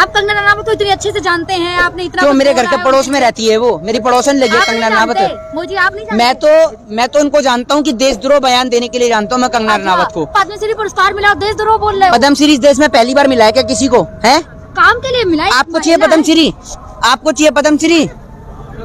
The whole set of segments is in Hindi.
आप कंगना रनावत को इतनी अच्छे से जानते हैं, आपने इतना तो मेरे घर के पड़ोस में रहती है, वो मेरी पड़ोसन लगी है कंगना रनावत। मुझे आप नहीं जानते? मैं तो उनको जानता हूँ कि देशद्रोह बयान देने के लिए जानता हूँ मैं कंगना रनावत को। पद्मश्री पुरस्कार मिला, देशद्रोह बोल रहे हो? पद्मश्री देश में पहली बार मिला है क्या किसी को? है काम के लिए मिला है? आपको चाहिए पद्मश्री? आपको चाहिए पद्मश्री?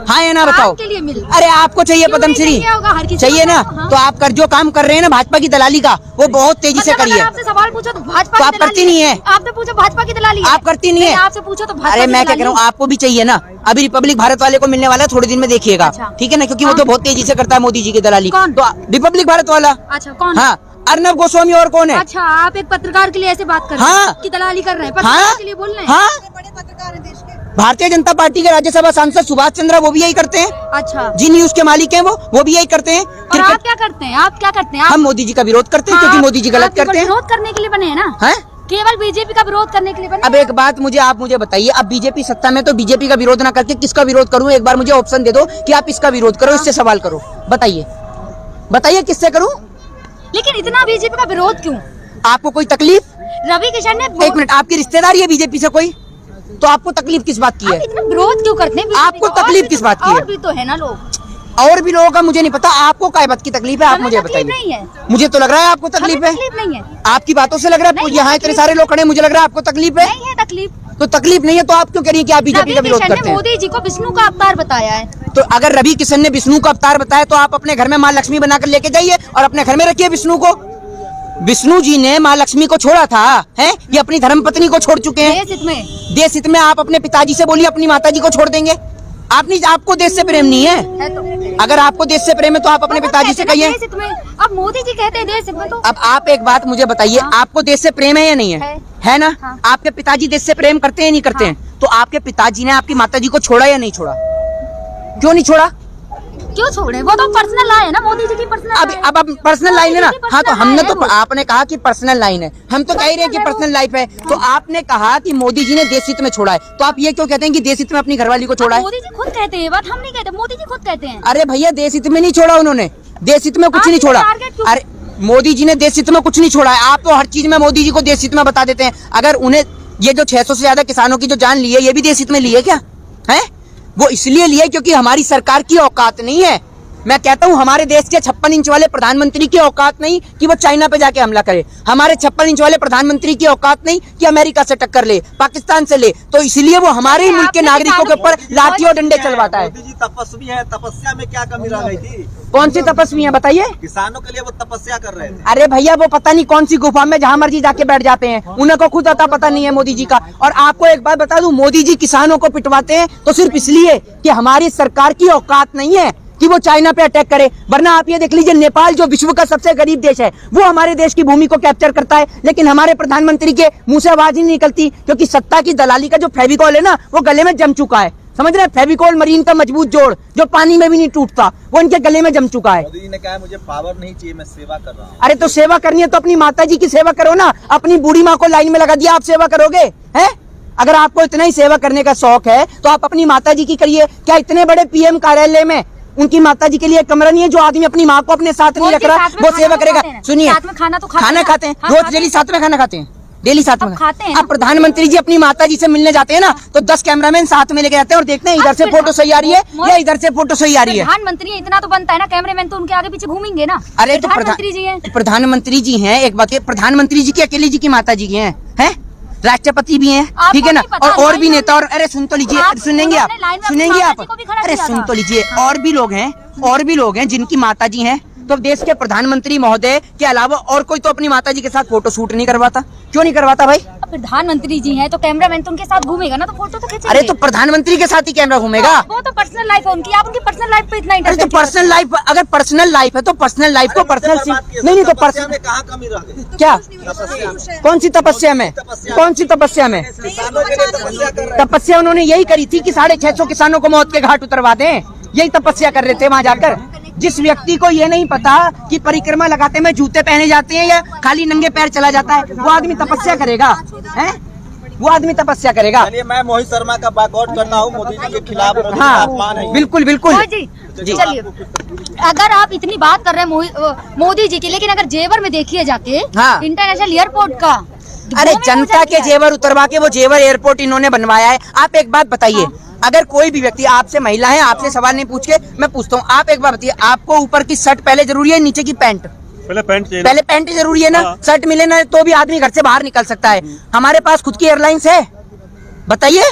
हाँ या ना बताओ। के लिए मिल? अरे आपको चाहिए पद्मश्री? चाहिए ना? तो आप कर जो काम कर रहे हैं ना भाजपा की दलाली का, वो बहुत तेजी से करिए। आपसे सवाल पूछो तो भाजपा तो आप करती नहीं है? आपने पूछा भाजपा की दलाली, आप करती नहीं है? आपसे पूछो तो भाजपा। अरे मैं क्या कह रहा हूँ, आपको भी चाहिए ना। अभी रिपब्लिक भारत वाले को मिलने वाला है थोड़े दिन में, देखिएगा। ठीक है ना, क्योंकि वो तो बहुत तेजी से करता है मोदी जी की दलाली। कौन? तो रिपब्लिक भारत वाला। अच्छा कौन? हाँ, अर्नब गोस्वामी और कौन है? अच्छा, आप एक पत्रकार के लिए ऐसे बात कर रहे हैं कि दलाली कर रहे हैं, पत्रकार के लिए बोल रहे हैं? हाँ, भारतीय जनता पार्टी के राज्यसभा सांसद सुभाष चंद्र वो भी यही करते हैं। अच्छा, जी न्यूज के मालिक हैं वो भी यही करते हैं। और आप क्या करते हैं? आप क्या करते हैं? हम मोदी जी का विरोध करते हैं क्योंकि मोदी जी गलत करते हैं। विरोध करने के लिए बने हैं ना? है केवल बीजेपी का विरोध करने के लिए बने? अब एक बात आप मुझे बताइए, अब बीजेपी सत्ता में, तो बीजेपी का विरोध ना करके किसका विरोध करूं? एक बार मुझे ऑप्शन दे दो कि आप इसका विरोध करो, इससे सवाल करो, बताइए किससे करूं? लेकिन इतना बीजेपी का विरोध क्यों? आपको कोई तकलीफ? रवि किशन ने एक मिनट, आपकी रिश्तेदारी है बीजेपी से कोई? तो आपको तकलीफ किस बात की है? इतना विरोध क्यों करते हैं? आपको तकलीफ किस बात की है? और भी तो है ना लोग, और भी लोगों का मुझे नहीं पता। आपको क्या बात की तकलीफ है, आप मुझे बताइए। मुझे तो लग रहा है आपको तकलीफ है। नहीं है, आपकी बातों से लग रहा है। यहाँ इतने सारे लोग खड़े, मुझे लग रहा है आपको तकलीफ है। नहीं है तकलीफ। तो तकलीफ नहीं है तो आप क्यों कह रही है कि आप बीजेपी का विरोध करते हैं? मोदी जी को विष्णु का अवतार बताया है। तो अगर रवि किशन ने विष्णु का अवतार बताया तो आप अपने घर में माँ लक्ष्मी बनाकर लेके जाइए और अपने घर में रखिए विष्णु को। विष्णु जी ने माँ लक्ष्मी को छोड़ा था, है? ये अपनी धर्मपत्नी को छोड़ चुके हैं। देश हित में आप अपने पिताजी से बोलिए अपनी माता जी को छोड़ देंगे। आपको देश से प्रेम नहीं है? अगर आपको देश से प्रेम है तो आप अपने पिताजी से कहिए। अब मोदी जी कहते हैं देश हित में, तो अब आप एक बात मुझे बताइए, आपको देश से प्रेम है या नहीं है ना? आपके पिताजी देश से प्रेम करते हैं नहीं करते हैं? तो आपके पिताजी ने आपकी माता जी को छोड़ा या नहीं छोड़ा? क्यों नहीं छोड़ा? क्यों छोड़े? वो तो पर्सनल लाइन है ना, मोदी जी की पर्सनल। अब पर्सनल लाइन है ना? हाँ, तो हमने तो आपने कहा कि पर्सनल लाइन है, हम तो कह रहे हैं कि पर्सनल लाइफ है। तो आपने कहा कि मोदी जी ने देश हित में छोड़ा है, तो आप ये क्यों कहते हैं कि देश हित में अपनी घरवाली को छोड़ा है? मोदी जी खुद कहते हैं, बात हम नहीं कहते, मोदी जी खुद कहते हैं। अरे भैया, देश हित में नहीं छोड़ा उन्होंने, देश हित में कुछ नहीं छोड़ा। अरे मोदी जी ने देश हित में कुछ नहीं छोड़ा है। आप तो हर चीज में मोदी जी को देश हित में बता देते हैं। अगर उन्हें ये जो 600 से ज्यादा किसानों की जो जान ली है, ये भी देश हित में ली है क्या? है वो इसलिए लिए क्योंकि हमारी सरकार की औकात नहीं है। मैं कहता हूँ हमारे देश के 56 इंच वाले प्रधानमंत्री की औकात नहीं कि वो चाइना पे जाके हमला करे। हमारे 56 इंच वाले प्रधानमंत्री की औकात नहीं कि अमेरिका से टक्कर ले, पाकिस्तान से ले। तो इसलिए वो हमारे ही मुल्क के नागरिकों के ऊपर लाठी और डंडे चलवाता है। मोदी जी तपस्वी है, तपस्या में क्या कमी रह गई थी? कौन सी तपस्वी है बताइए? किसानों के लिए वो तपस्या कर रहे थे। अरे भैया, वो पता नहीं कौन सी गुफा में जहाँ मर्जी जाके बैठ जाते हैं, उनको खुद पता नहीं है मोदी जी का। और आपको एक बात बता दूं, मोदी जी किसानों को पिटवाते हैं तो सिर्फ इसलिए कि हमारी सरकार की औकात नहीं है कि वो चाइना पे अटैक करे। वरना आप ये देख लीजिए, नेपाल जो विश्व का सबसे गरीब देश है, वो हमारे देश की भूमि को कैप्चर करता है, लेकिन हमारे प्रधानमंत्री के मुंह से आवाज ही नहीं निकलती, क्योंकि सत्ता की दलाली का जो फेविकॉल है ना, वो गले में जम चुका है। समझ रहे हैं? फेविकॉल मरीन का मजबूत जोड़ जो पानी में भी नहीं टूटता, वो इनके गले में जम चुका है। मोदी जी ने कहा मुझे पावर नहीं चाहिए, मैं सेवा कर रहा हूँ। अरे तो सेवा करनी है तो अपनी माता जी की सेवा करो ना। अपनी बूढ़ी माँ को लाइन में लगा दिया, आप सेवा करोगे? है अगर आपको इतना ही सेवा करने का शौक है तो आप अपनी माता जी की करिए। क्या इतने बड़े पीएम कार्यालय में उनकी माता जी के लिए कमरा नहीं है? जो आदमी अपनी माँ को अपने साथ नहीं रख रहा, वो सेवा करेगा? सुनिए, खाना खाते हैं रोज, डेली साथ में खाना खाते हैं, डेली साथ में खाते हैं। अब प्रधानमंत्री जी अपनी माता जी से मिलने जाते हैं ना, तो 10 कैमरामैन साथ में लेके जाते हैं और देखते हैं इधर से फोटो सही आ रही है या इधर से फोटो सही आ रही है। प्रधानमंत्री इतना तो बनता है ना, कैमरामैन तो उनके आगे पीछे घूमेंगे ना। अरे तो प्रधानमंत्री जी हैं, एक बात है, प्रधानमंत्री जी की अकेले जी की माता जी की है, राष्ट्रपति भी हैं, ठीक है ना, और भी नेता। और अरे सुन तो लीजिए, सुनेंगे आप? अरे सुन तो लीजिए, और भी लोग हैं जिनकी माता जी हैं। तो देश के प्रधानमंत्री महोदय के अलावा और कोई तो अपनी माता जी के साथ फोटो शूट नहीं करवाता? क्यों नहीं करवाता भाई? प्रधानमंत्री जी हैं तो कैमरामैन तो उनके साथ घूमेगा ना, तो फोटो तो खींचेंगे। अरे तो प्रधानमंत्री के साथ ही कैमरा घूमेगा? वो तो पर्सनल लाइफ है उनकी, आप उनकी पर्सनल लाइफ पे इतना इंटरेस्ट। तो पर्सनल लाइफ, अगर पर्सनल लाइफ है तो पर्सनल लाइफ को पर्सनल नहीं तो पर्सनल में कहाँ कमी रह गई? क्या? कौन सी तपस्या में? कौन सी तपस्या में? तपस्या उन्होंने यही करी थी कि 650 किसानों को मौत के घाट उतरवा दें। यही तपस्या कर रहे थे वहाँ जाकर। जिस व्यक्ति को ये नहीं पता कि परिक्रमा लगाते में जूते पहने जाते हैं या खाली नंगे पैर चला जाता है, वो आदमी तपस्या करेगा? हैं? वो आदमी तपस्या करेगा? चलिए, मैं मोहित शर्मा का बायकॉट करता हूँ मोदी जी के खिलाफ। हाँ बिल्कुल बिल्कुल जी। चलिए, अगर आप इतनी बात कर रहे हैं मोदी जी की, लेकिन अगर जेवर में देखिए जाके इंटरनेशनल एयरपोर्ट का अरे जनता के जेवर उतरवा के वो जेवर एयरपोर्ट इन्होंने बनवाया है। आप एक बात बताइए, अगर कोई भी व्यक्ति, आपसे महिला है, आपसे सवाल नहीं पूछ के मैं पूछता हूँ, आप एक बात बताइए, आपको ऊपर की शर्ट पहले जरूरी है, नीचे की पैंट? पहले पैंट जरूरी है ना। शर्ट मिले ना तो भी आदमी घर से बाहर निकल सकता है। हमारे पास खुद की एयरलाइंस है, बताइए,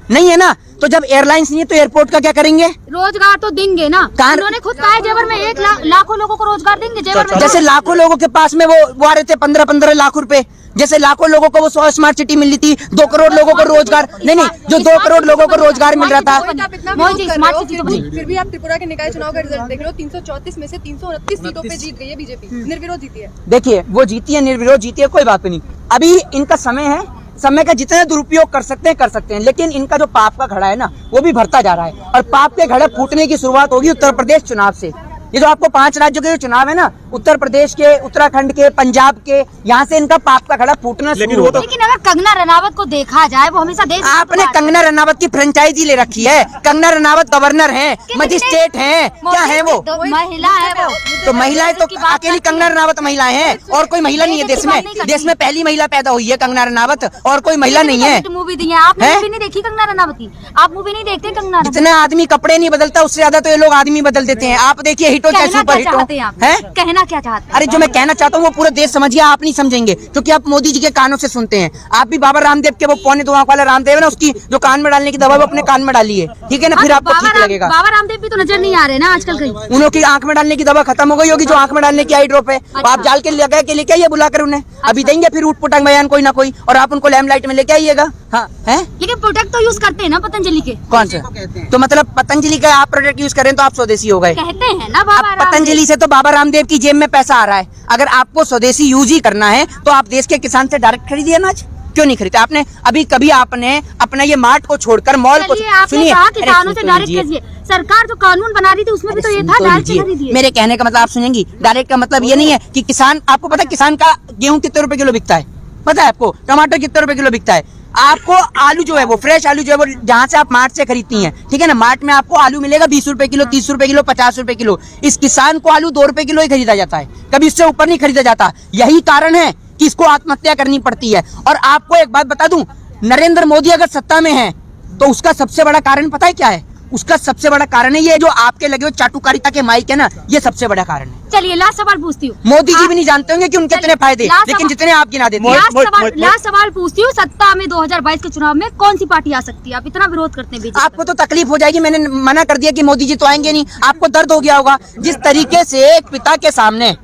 नहीं है ना। तो जब एयरलाइंस नहीं है तो एयरपोर्ट का क्या करेंगे? रोजगार तो देंगे ना। उन्होंने खुद कहा है जेवर में 1 लाखों लोगों को रोजगार देंगे जेवर में। जैसे लाखों लोगों के पास में वो आ रहे थे 15-15 लाख रुपए, जैसे लाखों लोगों को वो 100 स्मार्ट सिटी मिली थी, 2 करोड़ लोगों को रोजगार, नहीं जो 2 करोड़ लोगों को रोजगार मिल रहा था। फिर भी आप त्रिपुरा के निकाय चुनाव का रिजल्ट देख लो, 334 में से 329 सीटों पे जीत गई है बीजेपी, निर्विरोध जीती है। देखिए वो जीती है, निर्विरोध जीती है, कोई बात नहीं। अभी इनका समय है, समय का जितना दुरुपयोग कर सकते हैं, लेकिन इनका जो पाप का घड़ा है ना वो भी भरता जा रहा है, और पाप के घड़े फूटने की शुरुआत होगी उत्तर प्रदेश चुनाव से। ये जो आपको 5 राज्यों के जो चुनाव है ना, उत्तर प्रदेश के, उत्तराखंड के, पंजाब के, यहाँ से इनका पाप का घड़ा फूटना शुरू होगा। लेकिन अगर कंगना रनावत को देखा जाए, वो हमेशा देश, आपने कंगना रनावत की फ्रेंचाइजी ले रखी है। कंगना रनावत गवर्नर हैं, मजिस्ट्रेट हैं, क्या है वो? महिला है वो। तो महिलाएं तो अकेली कंगना रनावत महिलाएं हैं, और कोई महिला नहीं है देश में। देश में पहली महिला पैदा हुई है कंगना रनावत, और कोई महिला नहीं है। मूवी दी है आपने, मूवी नहीं देखी कंगना रनावत की? आप मूवी नहीं देखते कंगना? जितना आदमी कपड़े नहीं बदलता उससे ज्यादा तो ये लोग आदमी बदल देते हैं। आप देखिए हिटो चाहे सुपर हिटो है। कहना क्या चाहते हैं? अरे जो मैं कहना चाहता हूँ वो पूरा देश समझिए, आप नहीं समझेंगे क्योंकि आप मोदी जी के कानों से सुनते हैं। आप भी बाबा रामदेव के, वो 2.25 आंख वाला रामदेव है ना, उसकी जो कान में डालने की दवा वो अपने कान में डाली है, ठीक है ना, फिर आपको ठीक लगेगा। बाबा रामदेव भी तो नजर नहीं आ रहे ना आजकल कहीं। उनकी आंख में डालने की दवा खत्म हो गई होगी, जो आंख में डालने की आई ड्रॉप है। आप जाल के लगा के लेके आइए, बुलाकर उन्हें अभी देंगे, फिर उठ पुटंग बयान कोई ना कोई, और आप उनको लैम्पलाइट में लेके आइएगा। हाँ है, लेकिन प्रोडक्ट तो यूज करते हैं ना पतंजलि के। कौन से? तो मतलब पतंजलि का आप प्रोडक्ट यूज करें तो आप स्वदेशी हो गए, कहते हैं ना बाबा रामदेव। पतंजलि से तो बाबा रामदेव की जेब में पैसा आ रहा है। अगर आपको स्वदेशी यूज ही करना है तो आप देश के किसान से डायरेक्ट खरीदिए अनाज, क्यों नहीं खरीदते? आपने अभी कभी आपने अपना ये मार्ट को छोड़कर मॉल को, सुनिए, किसानों से डायरेक्ट खरीदिए। सरकार जो कानून बना रही थी उसमें भी तो ये था डायरेक्ट खरीदिए। मेरे कहने का मतलब आप सुनेंगी, डायरेक्ट का मतलब ये नहीं है कि किसान, आपको पता है किसान का गेहूं कितने रुपए किलो बिकता है? पता है आपको? टमाटर कितने रुपए किलो बिकता है? आपको आलू जो है वो फ्रेश आलू जो है वो जहाँ से आप मार्ट से खरीदती हैं, ठीक है ना, मार्ट में आपको आलू मिलेगा 20 रुपए किलो, 30 रुपए किलो, 50 रुपए किलो। इस किसान को आलू 2 रुपए किलो ही खरीदा जाता है, कभी इससे ऊपर नहीं खरीदा जाता। यही कारण है कि इसको आत्महत्या करनी पड़ती है। और आपको एक बात बता दूं, नरेंद्र मोदी अगर सत्ता में है तो उसका सबसे बड़ा कारण पता है क्या है? उसका सबसे बड़ा कारण है ये जो आपके लगे हुए चाटुकारिता के माइक है ना, ये सबसे बड़ा कारण है। चलिए लास्ट सवाल पूछती हूँ। मोदी जी भी नहीं जानते होंगे कि उनके कितने फायदे, लेकिन जितने आप गिना देते हैं। लास्ट सवाल पूछती हूँ, सत्ता में 2022 के चुनाव में कौन सी पार्टी आ सकती है? आप इतना विरोध करते हैं बीजेपी। आपको तो तकलीफ हो जाएगी, मैंने मना कर दिया कि मोदी जी तो आएंगे नहीं। आपको दर्द हो गया होगा जिस तरीके से एक पिता के सामने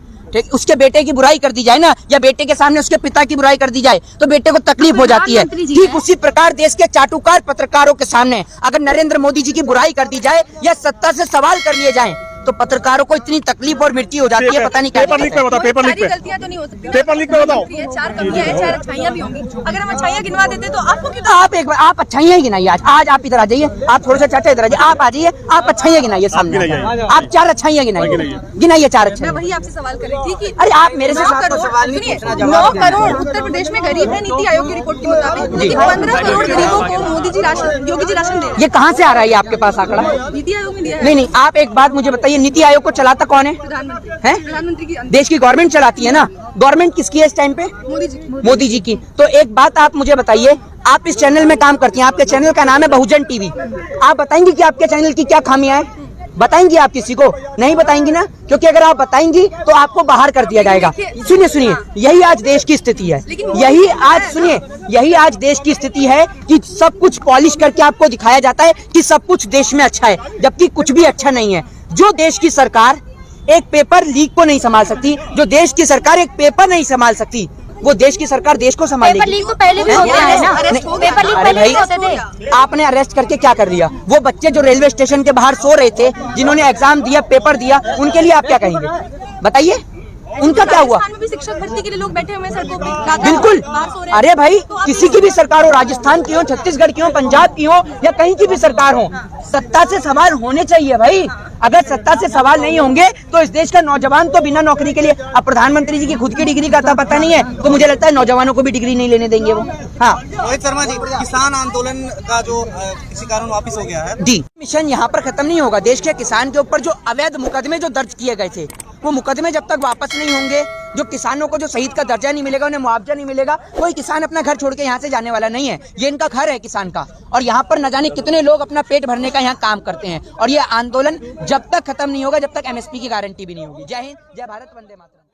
उसके बेटे की बुराई कर दी जाए ना, या बेटे के सामने उसके पिता की बुराई कर दी जाए तो बेटे को तकलीफ हो जाती है। ठीक उसी प्रकार देश के चाटुकार पत्रकारों के सामने अगर नरेंद्र मोदी जी की बुराई कर दी जाए या सत्ता से सवाल कर लिए जाएं तो पत्रकारों को इतनी तकलीफ और मृत्यु हो जाती है, पता नहीं क्या। पेपर लीक पे बताओ, पेपर लीक पे गलतियां तो नहीं हो सकती, पेपर लीक पे बताओ। 4 कमियां हैं, 4 अच्छाइयां भी होंगी। अगर हम अच्छाइयां गिनवा देते तो आपको क्यों? आप एक बार आप अच्छाइयां गिनाइए। आज आप इधर आ जाइए, आप थोड़ा सा चाचा इधर आ जाइए, आप आ जाइए, आप अच्छाइयां गिनाइए सामने। आप 4 अच्छाइयां गिनाइए, गिनाइए 4 अच्छाइयां। वही आपसे सवाल कर रही थी कि अरे आप मेरे से सवाल नहीं पूछना। 9 करोड़ उत्तर प्रदेश में गरीब है नीति आयोग की रिपोर्ट के मुताबिक, लेकिन 15 करोड़ गरीबों को मोदी जी राशन, योगी जी राशन दे रहे हैं। ये कहाँ से आ रहा है आपके पास आंकड़ा? नीति आयोग में दिया है। नहीं, आप एक बात मुझे बताइए, नीति आयोग को चलाता कौन है? प्रधानमंत्री की। देश की गवर्नमेंट चलाती है ना। गवर्नमेंट किसकी है इस टाइम पे? मोदी जी की। तो एक बात आप मुझे बताइए, आप इस चैनल में काम करती हैं, आपके चैनल का नाम है बहुजन टीवी। आप बताएंगी कि आपके चैनल की क्या खामियां हैं? बताएंगी आप किसी को? नहीं बताएंगी ना, क्योंकि अगर आप बताएंगी तो आपको बाहर कर दिया जाएगा। सुनिए, यही आज देश की स्थिति है। यही आज देश की स्थिति है कि सब कुछ पॉलिश करके आपको दिखाया जाता है कि सब कुछ देश में अच्छा है, जबकि कुछ भी अच्छा नहीं है। जो देश की सरकार एक पेपर लीक को नहीं संभाल सकती, जो देश की सरकार एक पेपर नहीं संभाल सकती, वो देश की सरकार देश को संभालेगी। पेपर लीक तो पहले भी होता है ना, पेपर लीक पहले भी होते थे। आपने अरेस्ट करके क्या कर लिया? वो बच्चे जो रेलवे स्टेशन के बाहर सो रहे थे, जिन्होंने एग्जाम दिया, पेपर दिया, उनके लिए आप क्या कहेंगे? बताइए, उनका क्या हुआ? राजस्थान में भी शिक्षक भर्ती के लिए लोग बैठे हुए हैं सड़कों पे। बिल्कुल। अरे भाई, किसी की भी सरकार हो, राजस्थान की हो, छत्तीसगढ़ की हो, पंजाब की हो, या कहीं की भी सरकार हो, सत्ता से सवाल होने चाहिए भाई। अगर सत्ता से सवाल नहीं होंगे तो इस देश का नौजवान तो बिना नौकरी के लिए, अब प्रधानमंत्री जी की खुद की डिग्री का था पता नहीं है, तो मुझे लगता है नौजवानों को भी डिग्री नहीं लेने देंगे वो। हाँ, रोहित शर्मा जी, किसान आंदोलन का जो किसी कारण वापस हो गया है जी, मिशन यहाँ पर खत्म नहीं होगा। देश के किसान के ऊपर जो अवैध मुकदमे जो दर्ज किए गए थे वो मुकदमे जब तक वापस नहीं होंगे, जो किसानों को जो शहीद का दर्जा नहीं मिलेगा, उन्हें मुआवजा नहीं मिलेगा, कोई किसान अपना घर छोड़ के यहाँ से जाने वाला नहीं है। ये इनका घर है किसान का, और यहाँ पर न जाने कितने लोग अपना पेट भरने का यहाँ काम करते हैं। और ये आंदोलन जब तक खत्म नहीं होगा, जब तक MSP की गारंटी भी नहीं होगी। जय हिंद, जय भारत, वंदे मातरम।